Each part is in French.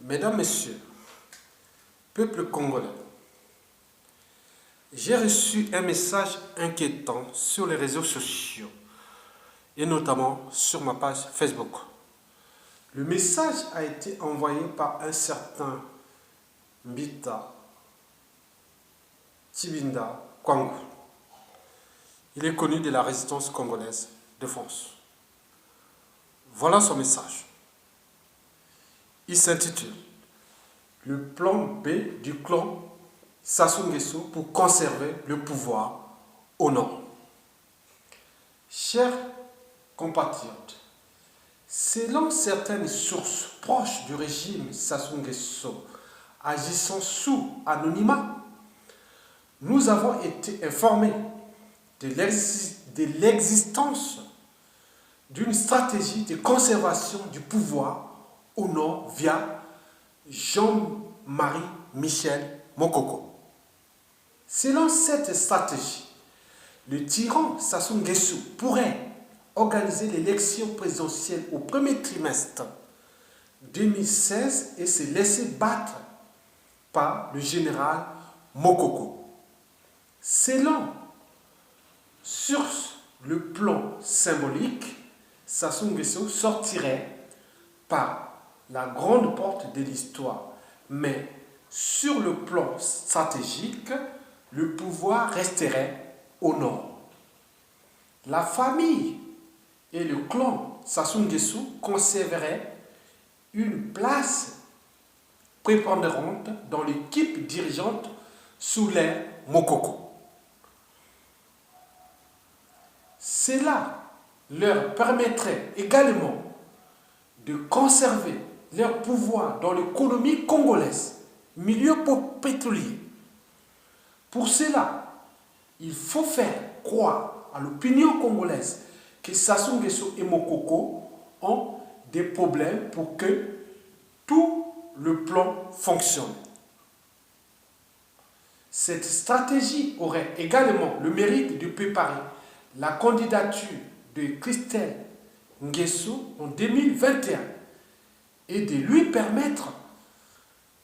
Mesdames, Messieurs, peuple congolais, j'ai reçu un message inquiétant sur les réseaux sociaux et notamment sur ma page Facebook. Le message a été envoyé par un certain Mbita Tibinda Kwangu. Il est connu de la résistance congolaise de France. Voilà son message. Il s'intitule « Le plan B du clan Sassou Nguesso pour conserver le pouvoir au Nord ». Chers compatriotes, selon certaines sources proches du régime Sassou Nguesso agissant sous anonymat, nous avons été informés de l'existence d'une stratégie de conservation du pouvoir au Nord via Jean-Marie Michel Mokoko. Selon cette stratégie, le tyran Sassou Nguesso pourrait organiser l'élection présidentielle au premier trimestre 2016 et se laisser battre par le général Mokoko. Sur le plan symbolique, Sassou Nguesso sortirait par la grande porte de l'histoire, mais sur le plan stratégique, le pouvoir resterait au nord. La famille et le clan Sassou Nguesso conserveraient une place prépondérante dans l'équipe dirigeante sous l'ère Mokoko. Cela leur permettrait également de conserver leur pouvoir dans l'économie congolaise, milieu pétrolier. Pour cela, il faut faire croire à l'opinion congolaise que Sassou Nguesso et Mokoko ont des problèmes pour que tout le plan fonctionne. Cette stratégie aurait également le mérite de préparer la candidature de Christelle Nguesso en 2021 et de lui permettre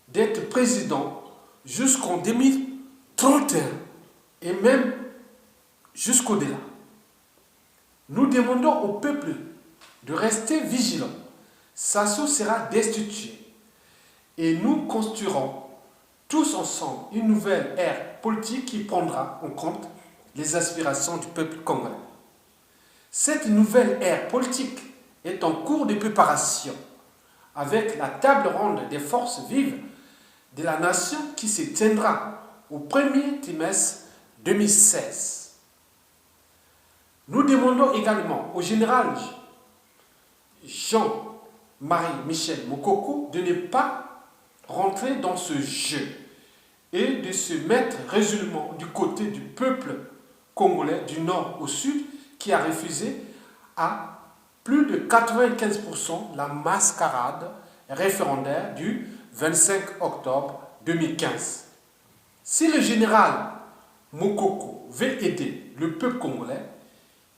d'être président jusqu'en 2031 et même jusqu'au-delà. Nous demandons au peuple de rester vigilant. Sassou sera destitué et nous construirons tous ensemble une nouvelle ère politique qui prendra en compte les aspirations du peuple congolais. Cette nouvelle ère politique est en cours de préparation avec la table ronde des forces vives de la nation qui se tiendra au premier trimestre 2016. Nous demandons également au général Jean-Marie Michel Mokoko de ne pas rentrer dans ce jeu et de se mettre résolument du côté du peuple congolais du nord au sud qui a refusé à plus de 95% la mascarade référendaire du 25 octobre 2015. Si le général Mokoko veut aider le peuple congolais,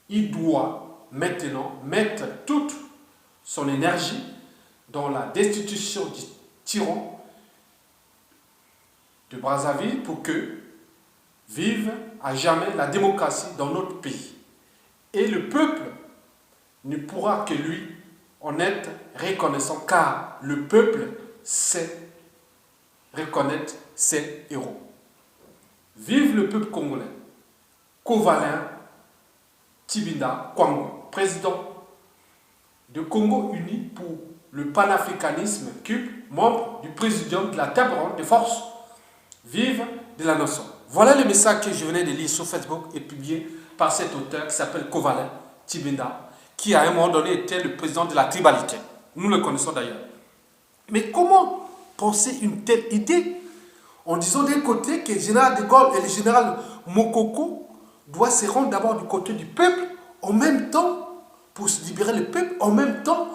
il doit maintenant mettre toute son énergie dans la destitution du tyran de Brazzaville pour que vive à jamais la démocratie dans notre pays. Et le peuple ne pourra que lui en être reconnaissant, car le peuple sait reconnaître ses héros. Vive le peuple congolais. Kovalin Tibinda Kwangu, président de Congo Uni pour le panafricanisme, membre du présidium de la table ronde des forces vives de la nation. Voilà le message que je venais de lire sur Facebook et publié par cet auteur qui s'appelle Kovalin Tibinda, qui à un moment donné était le président de la tribalité. Nous le connaissons d'ailleurs. Mais comment penser une telle idée en disant d'un côté que le général de Gaulle et le général Mokoko doivent se rendre d'abord du côté du peuple, en même temps, pour se libérer le peuple, en même temps,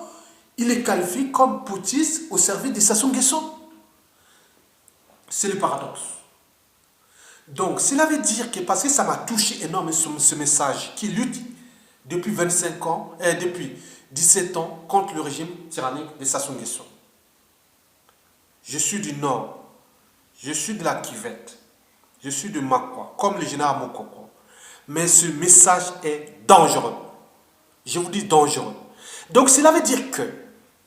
il les qualifie comme putschistes au service de Sassou Nguesso. C'est le paradoxe. Donc, cela veut dire que, parce que ça m'a touché énormément ce message, qui lutte depuis 25 ans, depuis 17 ans, contre le régime tyrannique de Sassou Nguesso. je suis du Nord, je suis de la Kivette, je suis de Makwa, comme le général Mokoko. Mais ce message est dangereux. Je vous dis dangereux. Donc cela veut dire que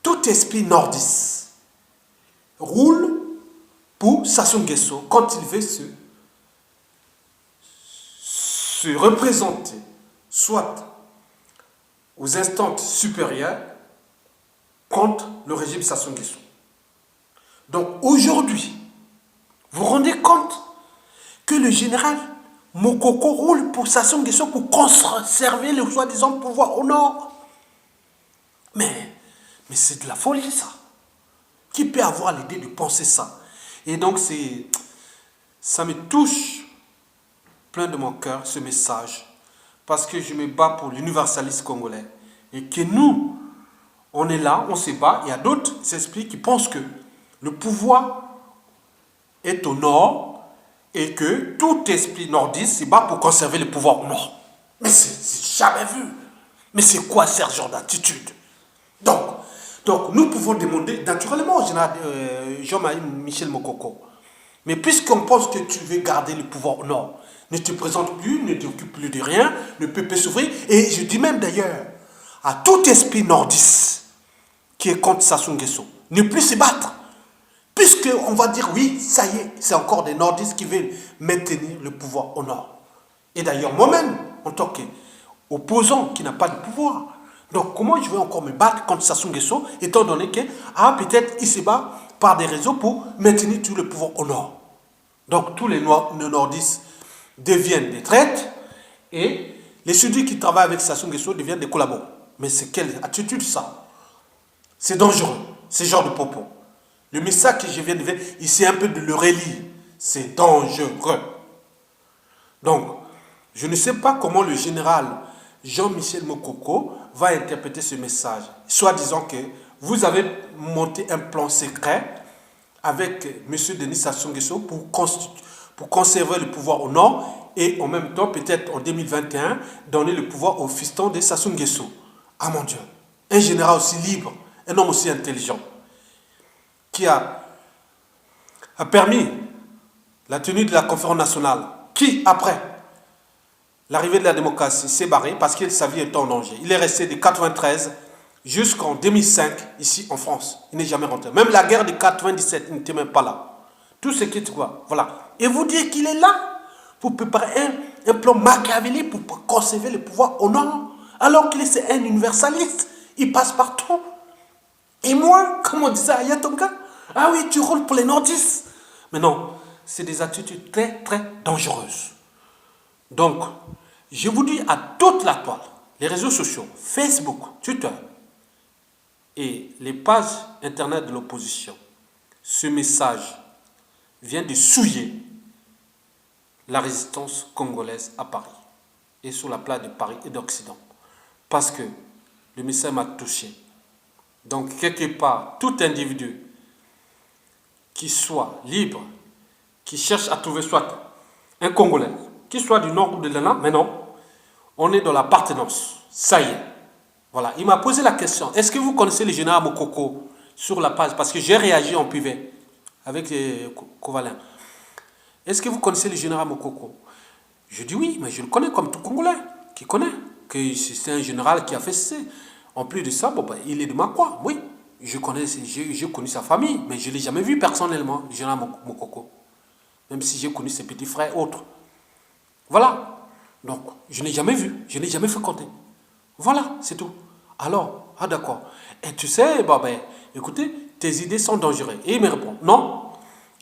tout esprit nordiste roule pour Sassou Nguesso quand il veut se représenter, soit aux instances supérieures, contre le régime Sassou Nguesso. Donc aujourd'hui, vous vous rendez compte que le général Mokoko roule pour Sassou Nguesso pour conserver le soi-disant pouvoir au nord. Mais c'est de la folie ça. Qui peut avoir l'idée de penser ça? Et donc ça me touche plein de mon cœur ce message, parce que je me bats pour l'universalisme congolais et que nous, on est là, on se bat. Il y a d'autres esprits qui pensent que le pouvoir est au nord et que tout esprit nordiste se bat pour conserver le pouvoir au nord. Mais c'est jamais vu. Mais c'est quoi ce genre d'attitude? Donc nous pouvons demander naturellement au général Jean-Michel Mokoko, mais puisqu'on pense que tu veux garder le pouvoir au nord, ne te présente plus, ne t'occupe plus de rien, ne peut pas s'ouvrir. Et je dis même d'ailleurs à tout esprit nordiste qui est contre Sassou Nguesso, ne plus se battre. Puisqu'on va dire oui, ça y est, c'est encore des nordistes qui veulent maintenir le pouvoir au nord. Et d'ailleurs moi-même, en tant qu'opposant qui n'a pas de pouvoir, donc comment je vais encore me battre contre Sassou Nguesso, étant donné que peut-être il se bat par des réseaux pour maintenir tout le pouvoir au nord. Donc tous les nordistes deviennent des traîtres et les sudistes qui travaillent avec Sassou Nguesso deviennent des collaborateurs. Mais c'est quelle attitude ça? C'est dangereux, ce genre de propos. Le message que je viens de faire, ici un peu de le relire. C'est dangereux. Donc, je ne sais pas comment le général Jean-Michel Mokoko va interpréter ce message. Soit disant que vous avez monté un plan secret avec M. Denis Sassou Nguesso pour conserver le pouvoir au nord et en même temps, peut-être en 2021, donner le pouvoir au fiston de Sassou Nguesso. Ah mon Dieu, un général aussi libre, un homme aussi intelligent, qui a permis la tenue de la conférence nationale, qui, après l'arrivée de la démocratie, s'est barré parce que sa vie était en danger. Il est resté de 1993 jusqu'en 2005, ici en France. Il n'est jamais rentré. Même la guerre de 1997, il n'était même pas là. Tout ce qui est quoi, voilà. Et vous dire qu'il est là pour préparer un plan machiavélique pour conserver le pouvoir au nord, alors qu'il est un universaliste. Il passe partout. Et moi, comme on disait à Yatonka, ah oui, tu roules pour les nordistes. Mais non, c'est des attitudes très, très dangereuses. Donc, je vous dis à toute la toile, les réseaux sociaux, Facebook, Twitter et les pages internet de l'opposition, ce message vient de souiller la résistance congolaise à Paris et sur la place de Paris et d'Occident. Parce que le message m'a touché. Donc, quelque part, tout individu qui soit libre, qui cherche à trouver soit un Congolais, qui soit du nord ou de l'Est, mais non, on est dans l'appartenance. Ça y est. Voilà. Il m'a posé la question, est-ce que vous connaissez le général Mokoko sur la page? Parce que j'ai réagi en privé avec Kovalin. Est-ce que vous connaissez le général Mokoko? Je dis oui, mais je le connais comme tout Congolais qui connaît. Que c'est un général qui a fait ceci. En plus de ça, il est de Makwa, oui. J'ai connu sa famille, mais je ne l'ai jamais vu personnellement, le général Mokoko. Même si j'ai connu ses petits frères autres. Voilà. Donc, je n'ai jamais vu, je n'ai jamais fréquenté. Voilà, c'est tout. Alors, d'accord. Et tu sais, écoutez, tes idées sont dangereuses. Et il me répond, non.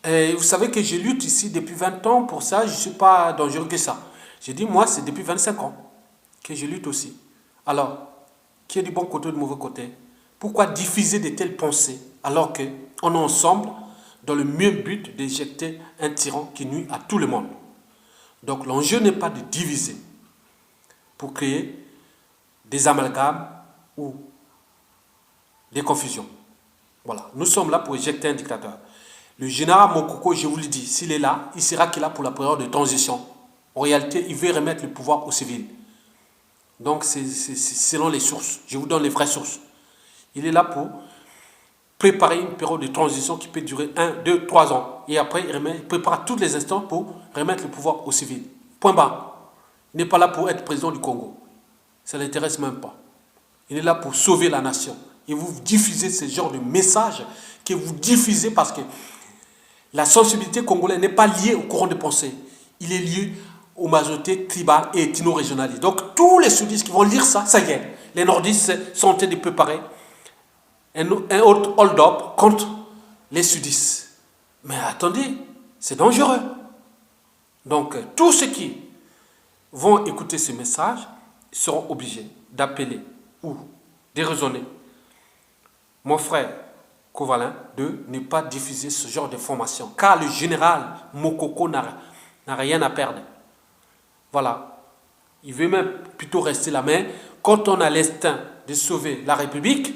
Et vous savez que je lutte ici depuis 20 ans pour ça, je ne suis pas dangereux que ça. J'ai dit, moi, c'est depuis 25 ans que je lutte aussi. Alors, qui est du bon côté ou du mauvais côté? Pourquoi diffuser de telles pensées alors qu'on est ensemble dans le mieux but d'éjecter un tyran qui nuit à tout le monde? Donc l'enjeu n'est pas de diviser pour créer des amalgames ou des confusions. Voilà, nous sommes là pour éjecter un dictateur. Le général Mokoko, je vous le dis, s'il est là, il sera qu'il là pour la période de transition. En réalité, il veut remettre le pouvoir aux civils. Donc c'est selon les sources. Je vous donne les vraies sources. Il est là pour préparer une période de transition qui peut durer 1, 2, 3 ans. Et après, il prépare tous les instants pour remettre le pouvoir aux civils. Point barre. Il n'est pas là pour être président du Congo. Ça ne l'intéresse même pas. Il est là pour sauver la nation. Et vous diffusez ce genre de message que vous diffusez parce que la sensibilité congolaise n'est pas liée au courant de pensée. Il est lié aux majorités tribales et ethno-régionalistes. Donc tous les sudistes qui vont lire ça, ça y est. Les nordistes sont en train de préparer un autre hold-up contre les sudistes. Mais attendez, c'est dangereux. Donc tous ceux qui vont écouter ce message seront obligés d'appeler ou de raisonner mon frère Kovalin de ne pas diffuser ce genre d'informations. Car le général Mokoko n'a rien à perdre. Voilà. Il veut même plutôt rester là. Mais quand on a l'instinct de sauver la République,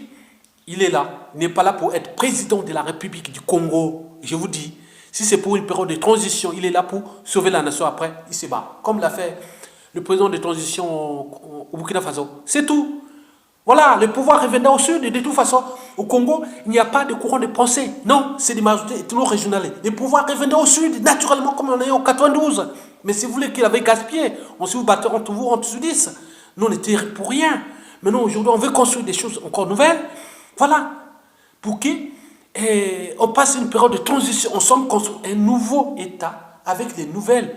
il est là. Il n'est pas là pour être président de la République du Congo. Je vous dis, si c'est pour une période de transition, il est là pour sauver la nation. Après, il se bat. Comme l'a fait le président de transition au Burkina Faso. C'est tout. Voilà, le pouvoir revenait au sud. Et de toute façon, au Congo, il n'y a pas de courant de pensée. Non, c'est des majorités ethno-régionales. Le pouvoir revenait au sud, naturellement, comme on est en 92. Mais si vous voulez qu'il avait gaspillé, on se vous battait entre vous, entre sudistes. Nous, on était pour rien. Maintenant, aujourd'hui, on veut construire des choses encore nouvelles. Voilà. Pour qu'on passe une période de transition ensemble, construire un nouveau État avec les nouvelles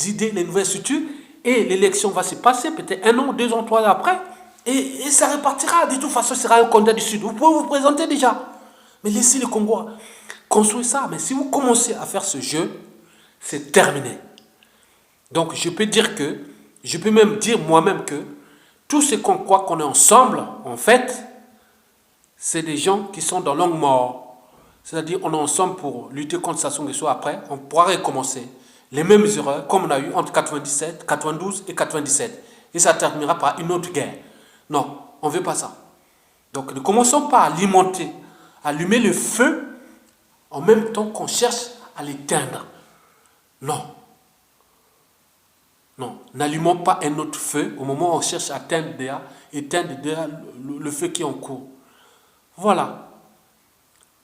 idées, les nouvelles structures. Et l'élection va se passer peut-être 1 an, 2 ans, 3 ans après. Et ça repartira. De toute façon, ce sera un candidat du Sud. Vous pouvez vous présenter déjà. Mais laissez le Congo construire ça. Mais si vous commencez à faire ce jeu, c'est terminé. Donc, je peux même dire moi-même que tout ce qu'on croit qu'on est ensemble, en fait, c'est des gens qui sont dans longue mort. C'est-à-dire, on est ensemble pour lutter contre Sassou Nguesso. Après, on pourra recommencer les mêmes erreurs comme on a eu entre 97, 92 et 97. Et ça terminera par une autre guerre. Non, on ne veut pas ça. Donc ne commençons pas à alimenter, à allumer le feu en même temps qu'on cherche à l'éteindre. Non. Non, n'allumons pas un autre feu au moment où on cherche à éteindre le feu qui est en cours. Voilà.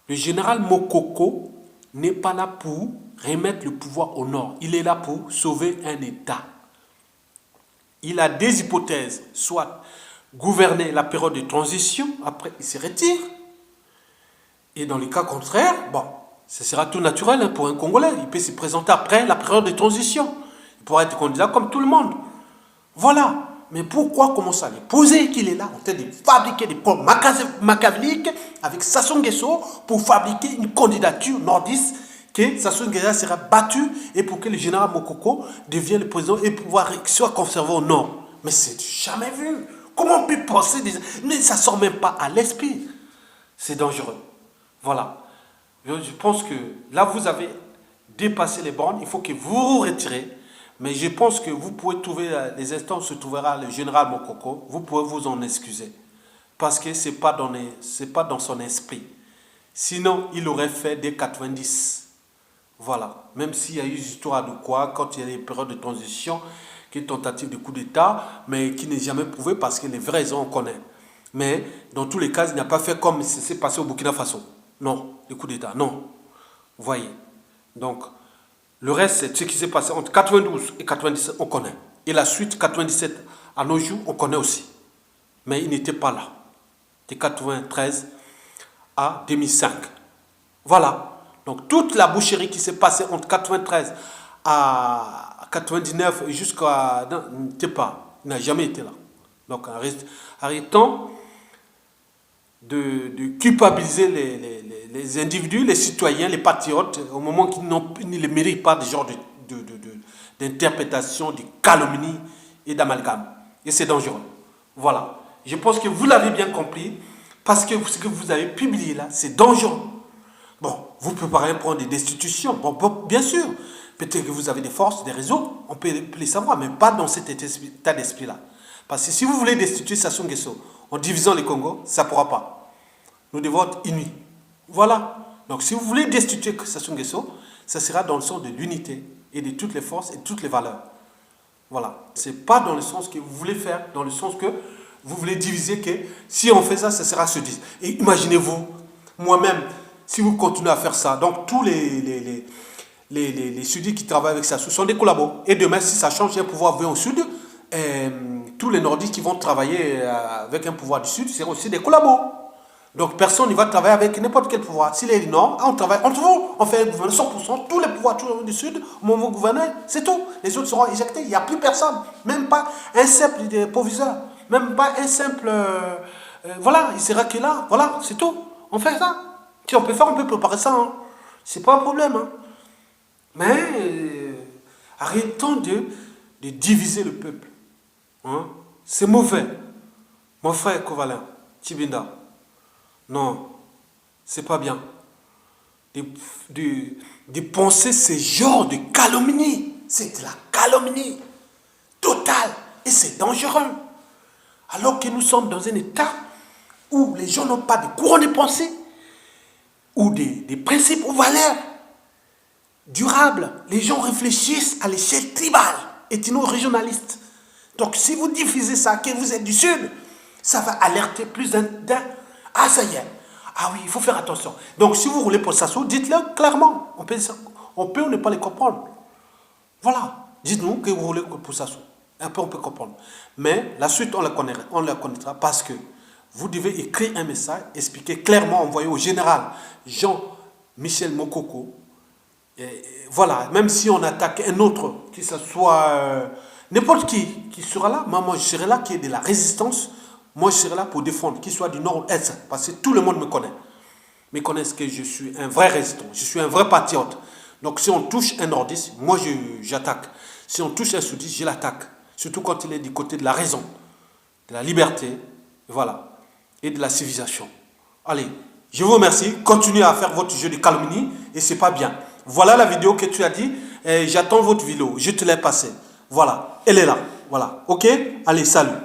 Le général Mokoko n'est pas là pour remettre le pouvoir au nord. Il est là pour sauver un État. Il a des hypothèses, soit gouverner la période de transition, après il se retire. Et dans le cas contraire, bon, ce sera tout naturel pour un Congolais. Il peut se présenter après la période de transition. Il pourra être candidat comme tout le monde. Voilà. Mais pourquoi commencer à les poser qu'il est là en train de fabriquer des plans machiavéliques avec Sassou Nguesso pour fabriquer une candidature nordiste que Sassou Nguesso sera battu et pour que le général Mokoko devienne le président et pouvoir soit conservé au nord. Mais c'est jamais vu. Comment on peut penser des... Mais ça ne sort même pas à l'esprit. C'est dangereux. Voilà. Je pense que là, vous avez dépassé les bornes. Il faut que vous vous retirez. Mais je pense que vous pouvez trouver, les instants où se trouvera le général Mokoko, vous pouvez vous en excuser. Parce que ce n'est pas dans son esprit. Sinon, il aurait fait dès 90. Voilà. Même s'il y a eu une histoire de quoi, quand il y a des périodes de transition, qui est tentative de coup d'État, mais qui n'est jamais prouvé parce que les vraies raisons, on connaît. Mais dans tous les cas, il n'a pas fait comme ce s'est passé au Burkina Faso. Non, le coup d'État, non. Vous voyez. Donc, le reste, c'est ce qui s'est passé entre 92 et 97, on connaît. Et la suite, 97 à nos jours, on connaît aussi. Mais il n'était pas là. De 93 à 2005. Voilà. Donc, toute la boucherie qui s'est passée entre 93 à 99 jusqu'à... Non, il n'était pas. Il n'a jamais été là. Donc, arrêtons de culpabiliser les individus, les citoyens, les patriotes, au moment qu'ils ne méritent pas de genre d'interprétation, de calomnie et d'amalgame. Et c'est dangereux. Voilà. Je pense que vous l'avez bien compris, parce que ce que vous avez publié là, c'est dangereux. Bon, vous préparez pour des destitutions. Bon, bien sûr, peut-être que vous avez des forces, des réseaux, on peut les savoir, mais pas dans cet état d'esprit-là. Parce que si vous voulez destituer Sassou Nguesso en divisant les Congos, ça ne pourra pas. Nous devons être unis. Voilà. Donc si vous voulez destituer Sassou Nguesso, ça sera dans le sens de l'unité et de toutes les forces et de toutes les valeurs. Voilà. Ce n'est pas dans le sens que vous voulez faire, dans le sens que vous voulez diviser, que si on fait ça, ça sera ce 10. Et imaginez-vous, moi-même, si vous continuez à faire ça, donc tous les sudistes qui travaillent avec ça, ce sont des collabos. Et demain, si ça change, un pouvoir vient au sud, tous les nordistes qui vont travailler avec un pouvoir du sud, c'est aussi des collabos. Donc personne ne va travailler avec n'importe quel pouvoir. S'il est du nord, on travaille entre vous, on fait un gouvernement 100%, tous les pouvoirs du sud, au moment où gouverner, c'est tout. Les autres seront éjectés, il n'y a plus personne. Même pas un simple proviseur, même pas un simple... voilà, il sera que là, voilà, c'est tout. On fait ça. Si on peut faire, on peut préparer ça. Hein. C'est pas un problème. Hein. Mais arrêtons de diviser le peuple. Hein. C'est mauvais. Mon frère Kovalin, Tibinda. Non, c'est pas bien. De penser ce genre de calomnie. C'est de la calomnie totale. Et c'est dangereux. Alors que nous sommes dans un état où les gens n'ont pas de courant de pensée, ou des principes ou valeurs durables. Les gens réfléchissent à l'échelle tribale, ethno-régionaliste. Donc si vous diffusez ça, que vous êtes du Sud, ça va alerter plus d'un. Ah, ça y est. Ah oui, il faut faire attention. Donc si vous roulez pour Sassou, dites-le clairement. On peut ou ne pas les comprendre. Voilà. Dites-nous que vous roulez pour Sassou. Après, on peut comprendre. Mais la suite, on la connaîtra parce que vous devez écrire un message, expliquer clairement, envoyer au général Jean-Michel Mokoko. Et voilà, même si on attaque un autre, que ce soit n'importe qui sera là, moi je serai là, qui est de la résistance, moi je serai là pour défendre, qu'il soit du nord ou est, parce que tout le monde me connaît. Me connaissent que je suis un vrai résistant, je suis un vrai patriote. Donc si on touche un nordiste, moi j'attaque. Si on touche un sudiste, je l'attaque. Surtout quand il est du côté de la raison, de la liberté, voilà, et de la civilisation. Allez, je vous remercie. Continuez à faire votre jeu de calomnie et c'est pas bien. Voilà la vidéo que tu as dit. J'attends votre vidéo. Je te l'ai passée. Voilà, elle est là. Voilà, ok? Allez, salut.